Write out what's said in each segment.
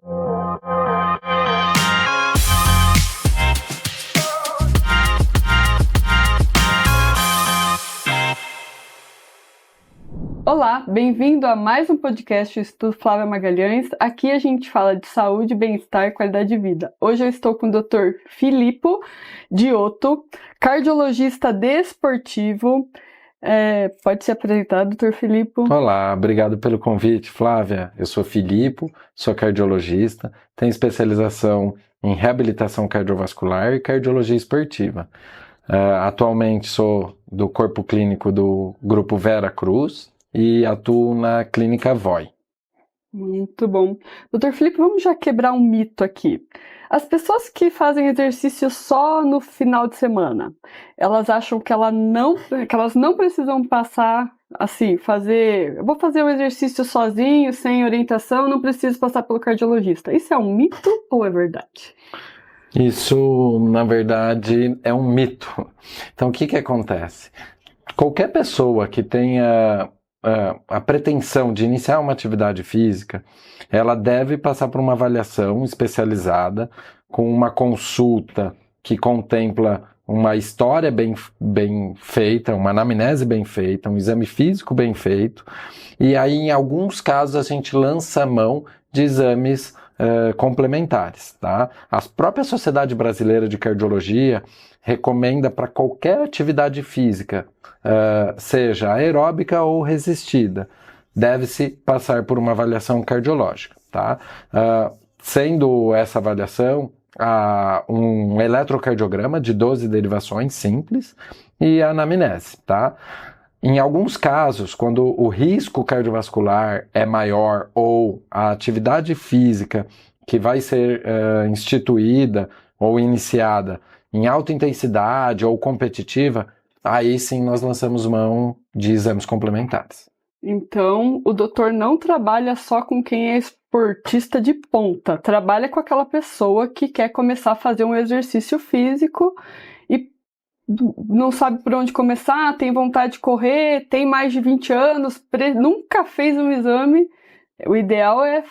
Olá, bem-vindo a mais um podcast do Instituto Flávia Magalhães. Aqui a gente fala de saúde, bem-estar e qualidade de vida. Hoje eu estou com o Dr. Filippo Diotto, cardiologista desportivo. Pode se apresentar, Dr. Filippo? Olá, obrigado pelo convite, Flávia. Eu sou Filippo, sou cardiologista, tenho especialização em reabilitação cardiovascular e cardiologia esportiva. Atualmente sou do corpo clínico do Grupo Vera Cruz e atuo na Clínica VOI. Muito bom. Dr. Filippo, vamos já quebrar um mito aqui. As pessoas que fazem exercício só no final de semana, elas acham que elas não precisam passar, assim, eu vou fazer o exercício sozinho, sem orientação, não preciso passar pelo cardiologista. Isso é um mito ou é verdade? Isso, na verdade, é um mito. Então, o que acontece? Qualquer pessoa que tenha a pretensão de iniciar uma atividade física, ela deve passar por uma avaliação especializada, com uma consulta que contempla uma história bem feita, uma anamnese bem feita, um exame físico bem feito, e aí em alguns casos a gente lança a mão de exames complementares, tá? A própria Sociedade Brasileira de Cardiologia recomenda para qualquer atividade física, seja aeróbica ou resistida, deve-se passar por uma avaliação cardiológica, tá? Sendo essa avaliação um eletrocardiograma de 12 derivações simples e a anamnese, tá? Em alguns casos, quando o risco cardiovascular é maior ou a atividade física que vai ser instituída ou iniciada em alta intensidade ou competitiva, aí sim nós lançamos mão de exames complementares. Então, o doutor não trabalha só com quem é esportista de ponta, trabalha com aquela pessoa que quer começar a fazer um exercício físico e não sabe por onde começar, tem vontade de correr, tem mais de 20 anos, nunca fez um exame. O ideal é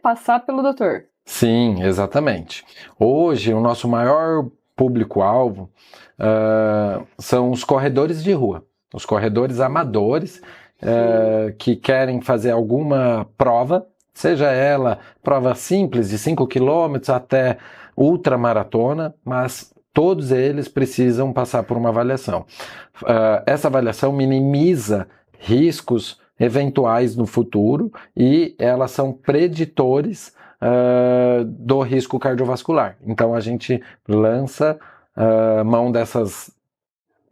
passar pelo doutor. Sim, exatamente. Hoje, o nosso maior público-alvo são os corredores de rua, os corredores amadores que querem fazer alguma prova, seja ela prova simples de 5 km até ultramaratona, mas todos eles precisam passar por uma avaliação. Essa avaliação minimiza riscos eventuais no futuro e elas são preditores do risco cardiovascular. Então a gente lança mão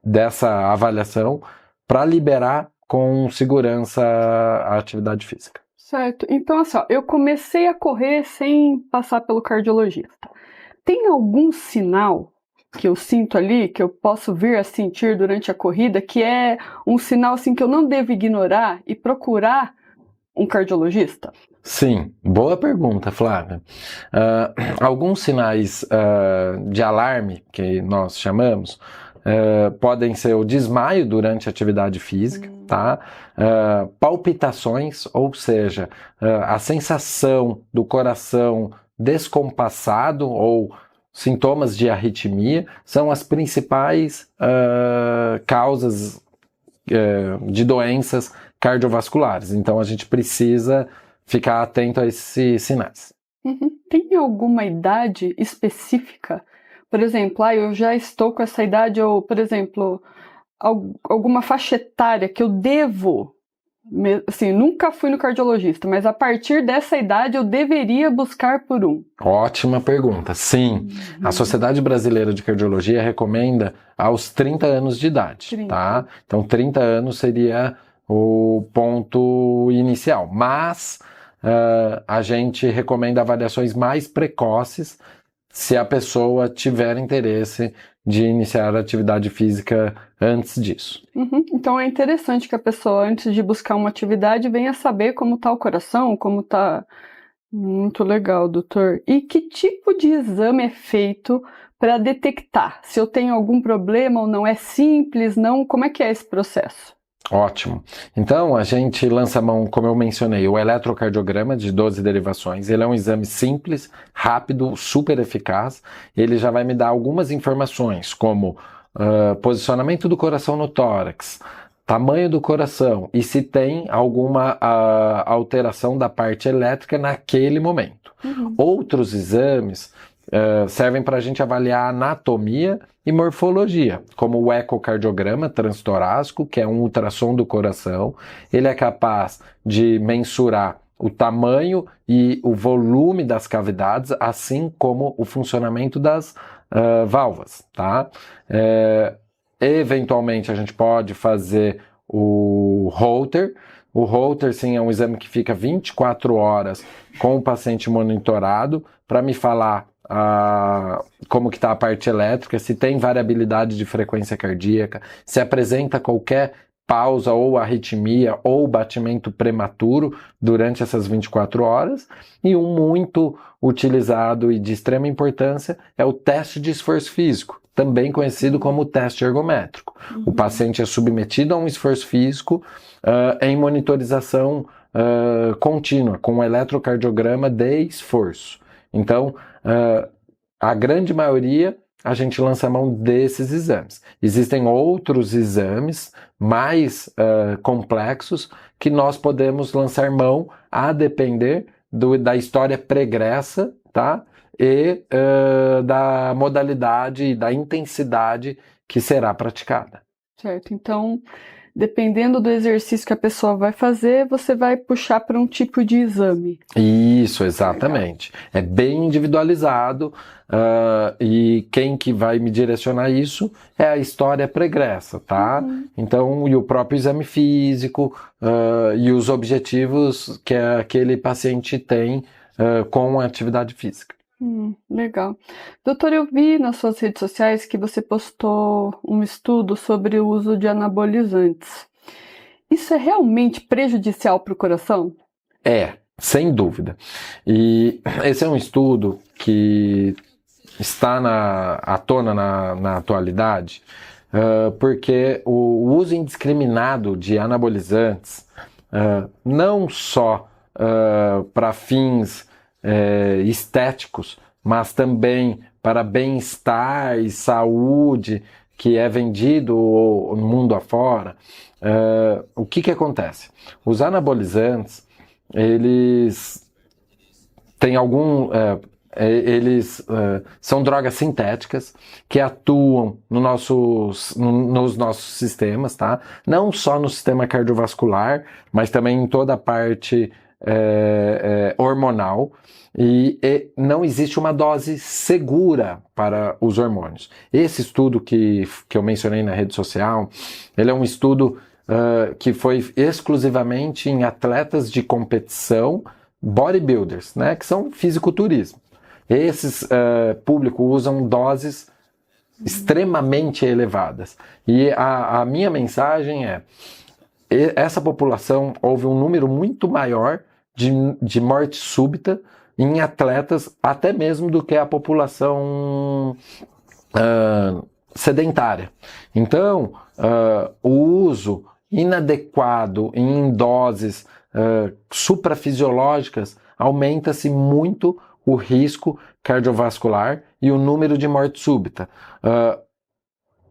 dessa avaliação para liberar com segurança a atividade física. Certo. Então, assim, eu comecei a correr sem passar pelo cardiologista. Tem algum sinal que eu sinto ali, que eu posso vir a sentir durante a corrida, que é um sinal assim que eu não devo ignorar e procurar um cardiologista? Sim, boa pergunta, Flávia. Alguns sinais de alarme, que nós chamamos, podem ser o desmaio durante a atividade física, tá? Palpitações, ou seja, a sensação do coração descompassado ou sintomas de arritmia são as principais causas de doenças cardiovasculares. Então a gente precisa ficar atento a esses sinais. Uhum. Tem alguma idade específica? Por exemplo, eu já estou com essa idade, ou, por exemplo, alguma faixa etária que eu devo, assim, nunca fui no cardiologista, mas a partir dessa idade eu deveria buscar por um? Ótima pergunta. Sim, a Sociedade Brasileira de Cardiologia recomenda aos 30 anos de idade, tá? Então 30 anos seria o ponto inicial, mas a gente recomenda avaliações mais precoces se a pessoa tiver interesse de iniciar a atividade física antes disso. Então é interessante que a pessoa, antes de buscar uma atividade, venha saber como está o coração, como está. Muito legal, doutor. E que tipo de exame é feito para detectar se eu tenho algum problema ou não? É simples, não? Como é que é esse processo? Ótimo. Então, a gente lança a mão, como eu mencionei, o eletrocardiograma de 12 derivações. Ele é um exame simples, rápido, super eficaz. Ele já vai me dar algumas informações, como posicionamento do coração no tórax, tamanho do coração e se tem alguma alteração da parte elétrica naquele momento. Outros exames servem para a gente avaliar anatomia e morfologia, como o ecocardiograma transtorácico, que é um ultrassom do coração. Ele é capaz de mensurar o tamanho e o volume das cavidades, assim como o funcionamento das válvulas, tá? Eventualmente a gente pode fazer o Holter. O Holter, sim, é um exame que fica 24 horas com o paciente monitorado para me falar como que está a parte elétrica, se tem variabilidade de frequência cardíaca, se apresenta qualquer pausa ou arritmia ou batimento prematuro durante essas 24 horas. E um muito utilizado e de extrema importância é o teste de esforço físico, também conhecido como teste ergométrico. O paciente é submetido a um esforço físico em monitorização contínua, com um eletrocardiograma de esforço. Então, a grande maioria a gente lança a mão desses exames. Existem outros exames mais complexos que nós podemos lançar mão a depender da história pregressa, tá? E da modalidade e da intensidade que será praticada. Certo, então, dependendo do exercício que a pessoa vai fazer, você vai puxar para um tipo de exame. Isso, exatamente. É bem individualizado e quem que vai me direcionar isso é a história pregressa, tá? Então, e o próprio exame físico e os objetivos que aquele paciente tem com a atividade física. Legal. Doutor, eu vi nas suas redes sociais que você postou um estudo sobre o uso de anabolizantes. Isso é realmente prejudicial para o coração? Sem dúvida. E esse é um estudo que está à tona na atualidade, porque o uso indiscriminado de anabolizantes, não só para fins estéticos, mas também para bem-estar e saúde, que é vendido no mundo afora, o que acontece? Os anabolizantes, eles têm eles são drogas sintéticas que atuam nos nossos sistemas, tá? Não só no sistema cardiovascular, mas também em toda a parte hormonal. E não existe uma dose segura para os hormônios. Esse estudo que eu mencionei na rede social, ele é um estudo que foi exclusivamente em atletas de competição, bodybuilders, né, que são fisiculturismo. Esses públicos usam doses extremamente elevadas. E a minha mensagem essa população, houve um número muito maior de morte súbita em atletas, até mesmo do que a população sedentária. Então, o uso inadequado em doses suprafisiológicas aumenta-se muito o risco cardiovascular e o número de morte súbita.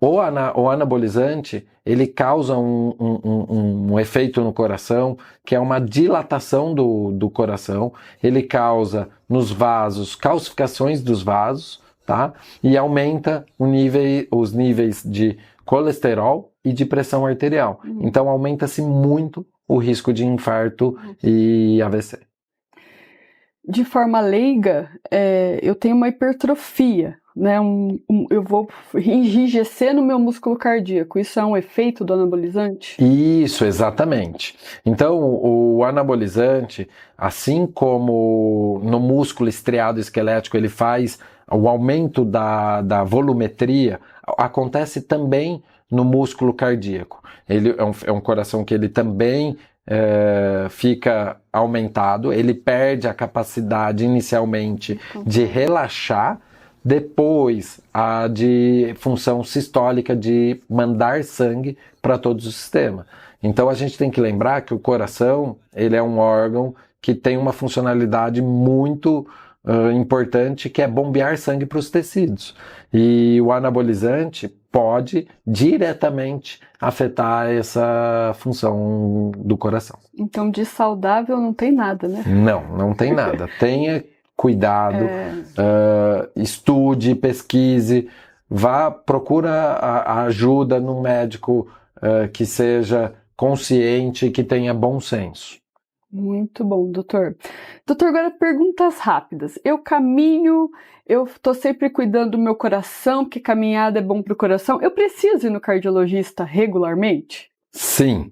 O anabolizante, ele causa um efeito no coração, que é uma dilatação do coração. Ele causa nos vasos, calcificações dos vasos, tá? E aumenta os níveis de colesterol e de pressão arterial. Então, aumenta-se muito o risco de infarto e AVC. De forma leiga, eu tenho uma hipertrofia, né? Eu vou enrijecer no meu músculo cardíaco. Isso é um efeito do anabolizante? Isso, exatamente. Então, o anabolizante, assim como no músculo estriado esquelético, ele faz o aumento da volumetria, acontece também no músculo cardíaco. Ele é um coração que ele também fica aumentado, ele perde a capacidade inicialmente de relaxar, depois a de função sistólica de mandar sangue para todo o sistema. Então a gente tem que lembrar que o coração, ele é um órgão que tem uma funcionalidade muito importante, que é bombear sangue para os tecidos. E o anabolizante pode diretamente afetar essa função do coração. Então, de saudável não tem nada, né? Não tem nada. Tenha cuidado, estude, pesquise, procura a ajuda num médico que seja consciente e que tenha bom senso. Muito bom, doutor. Doutor, agora perguntas rápidas. Eu caminho, eu estou sempre cuidando do meu coração, porque caminhada é bom para o coração. Eu preciso ir no cardiologista regularmente? Sim.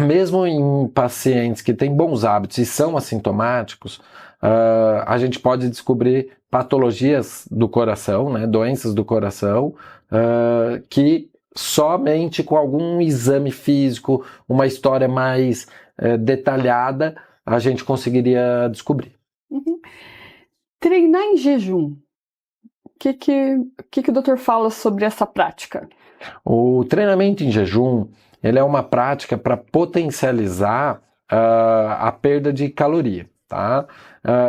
Mesmo em pacientes que têm bons hábitos e são assintomáticos, a gente pode descobrir patologias do coração, né, doenças do coração, que somente com algum exame físico, uma história mais detalhada, a gente conseguiria descobrir. Uhum. Treinar em jejum. O que o doutor fala sobre essa prática? O treinamento em jejum, ele é uma prática para potencializar a perda de caloria, tá?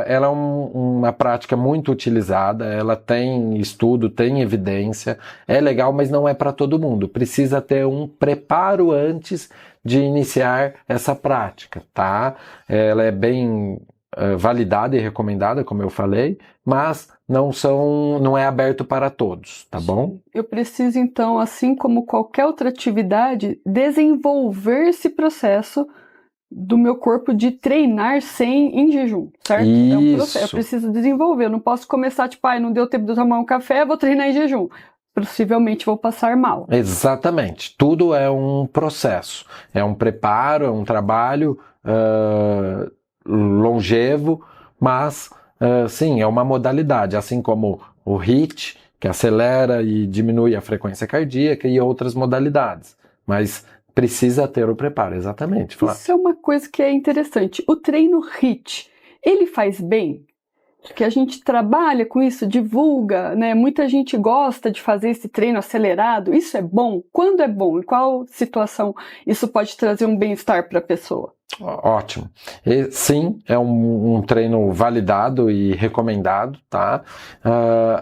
Ela é uma prática muito utilizada, ela tem estudo, tem evidência, é legal, mas não é para todo mundo. Precisa ter um preparo antes de iniciar essa prática, tá? Ela é bem validada e recomendada, como eu falei, mas não é aberto para todos, tá bom? Eu preciso, então, assim como qualquer outra atividade, desenvolver esse processo do meu corpo de treinar em jejum, certo? Isso. É um processo, eu preciso desenvolver, eu não posso começar, tipo, não deu tempo de eu tomar um café, vou treinar em jejum. Possivelmente vou passar mal. Exatamente, tudo é um processo, é um preparo, é um trabalho longevo, mas sim, é uma modalidade, assim como o HIIT, que acelera e diminui a frequência cardíaca, e outras modalidades, mas precisa ter o preparo, exatamente, Flávia. Isso é uma coisa que é interessante. O treino HIIT, ele faz bem? Porque a gente trabalha com isso, divulga, né? Muita gente gosta de fazer esse treino acelerado. Isso é bom? Quando é bom? Em qual situação isso pode trazer um bem-estar para a pessoa? Ótimo. Sim, é um treino validado e recomendado, tá?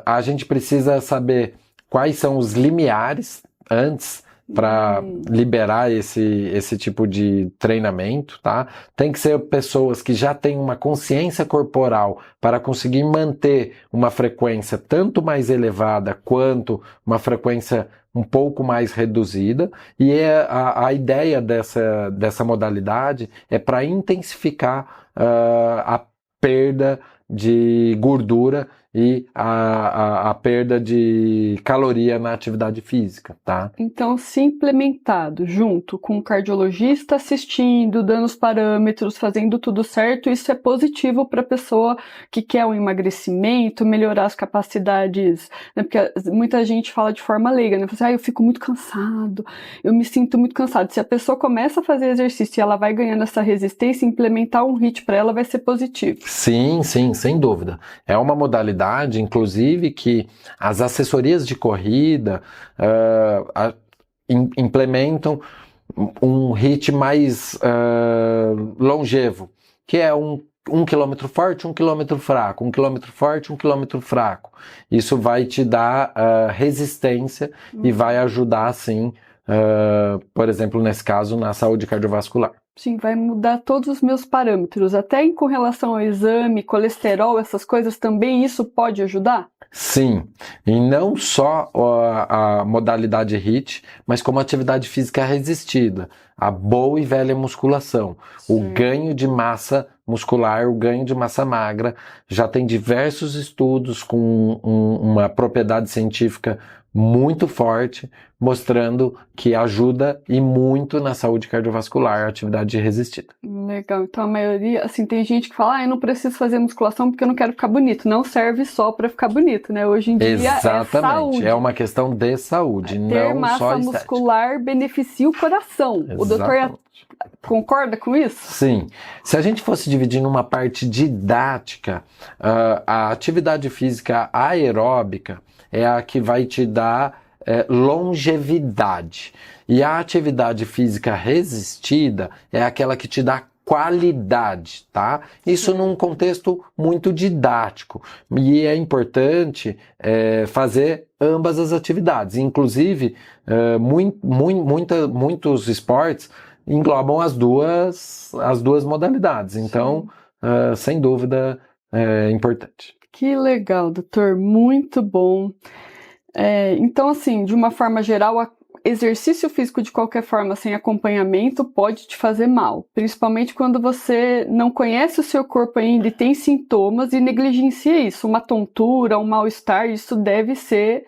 A gente precisa saber quais são os limiares antes para liberar esse tipo de treinamento, tá? Tem que ser pessoas que já têm uma consciência corporal para conseguir manter uma frequência tanto mais elevada quanto uma frequência um pouco mais reduzida, e a ideia dessa modalidade é para intensificar a perda de gordura e a perda de caloria na atividade física, tá? Então, se implementado junto com o cardiologista assistindo, dando os parâmetros, fazendo tudo certo, isso é positivo para a pessoa que quer um emagrecimento, melhorar as capacidades, né? Porque muita gente fala de forma leiga, né? Fala assim, eu fico muito cansado, eu me sinto muito cansado. Se a pessoa começa a fazer exercício e ela vai ganhando essa resistência, implementar um HIIT para ela vai ser positivo. Sim, sem dúvida. É uma modalidade, inclusive, que as assessorias de corrida implementam um HIIT mais longevo, que é um quilômetro forte, 1 quilômetro fraco, 1 quilômetro forte, 1 quilômetro fraco. Isso vai te dar resistência e vai ajudar, sim, por exemplo, nesse caso, na saúde cardiovascular. Sim, vai mudar todos os meus parâmetros, até com relação ao exame, colesterol, essas coisas também, isso pode ajudar? Sim, e não só a modalidade HIIT, mas como atividade física resistida, a boa e velha musculação, o ganho de massa muscular, o ganho de massa magra, já tem diversos estudos com uma propriedade científica muito forte, mostrando que ajuda e muito na saúde cardiovascular a atividade resistida. Legal, então a maioria, assim, tem gente que fala, eu não preciso fazer musculação porque eu não quero ficar bonito. Não serve só para ficar bonito, né? Hoje em dia exatamente, é saúde. É uma questão de saúde, não só ter massa muscular beneficia o coração. Exatamente. O doutor concorda com isso? Sim. Se a gente fosse dividir numa parte didática, a atividade física aeróbica é a que vai te dar longevidade. E a atividade física resistida é aquela que te dá qualidade, tá? Isso num contexto muito didático. E é importante fazer ambas as atividades. Inclusive, muitos esportes englobam as duas modalidades. Então, sem dúvida, é importante. Que legal, doutor. Muito bom. Então, assim, de uma forma geral, exercício físico de qualquer forma sem acompanhamento pode te fazer mal, principalmente quando você não conhece o seu corpo ainda e tem sintomas e negligencia isso. Uma tontura, um mal-estar, isso deve ser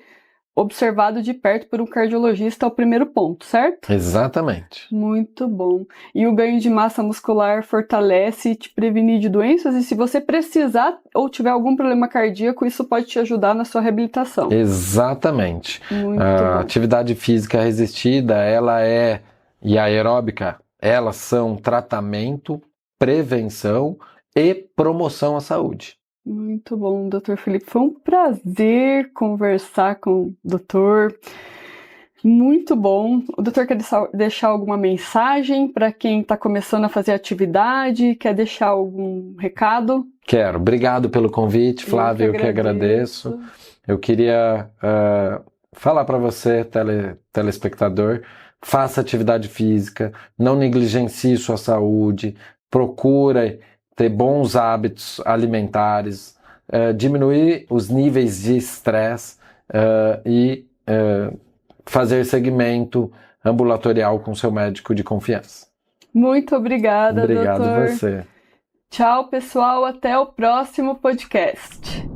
observado de perto por um cardiologista é o primeiro ponto, certo? Exatamente. Muito bom. E o ganho de massa muscular fortalece e te prevenir de doenças, e se você precisar ou tiver algum problema cardíaco, isso pode te ajudar na sua reabilitação. Exatamente. Muito A bom. atividade física resistida, e a aeróbica, elas são tratamento, prevenção e promoção à saúde. Muito bom, Dr. Felipe. Foi um prazer conversar com o doutor. Muito bom. O doutor quer deixar alguma mensagem para quem está começando a fazer atividade? Quer deixar algum recado? Quero. Obrigado pelo convite, Flávio. Eu que agradeço. Eu queria falar para você, telespectador, faça atividade física, não negligencie sua saúde, procure ter bons hábitos alimentares, diminuir os níveis de estresse e fazer segmento ambulatorial com seu médico de confiança. Muito obrigada, doutor. Obrigado você. Tchau, pessoal. Até o próximo podcast.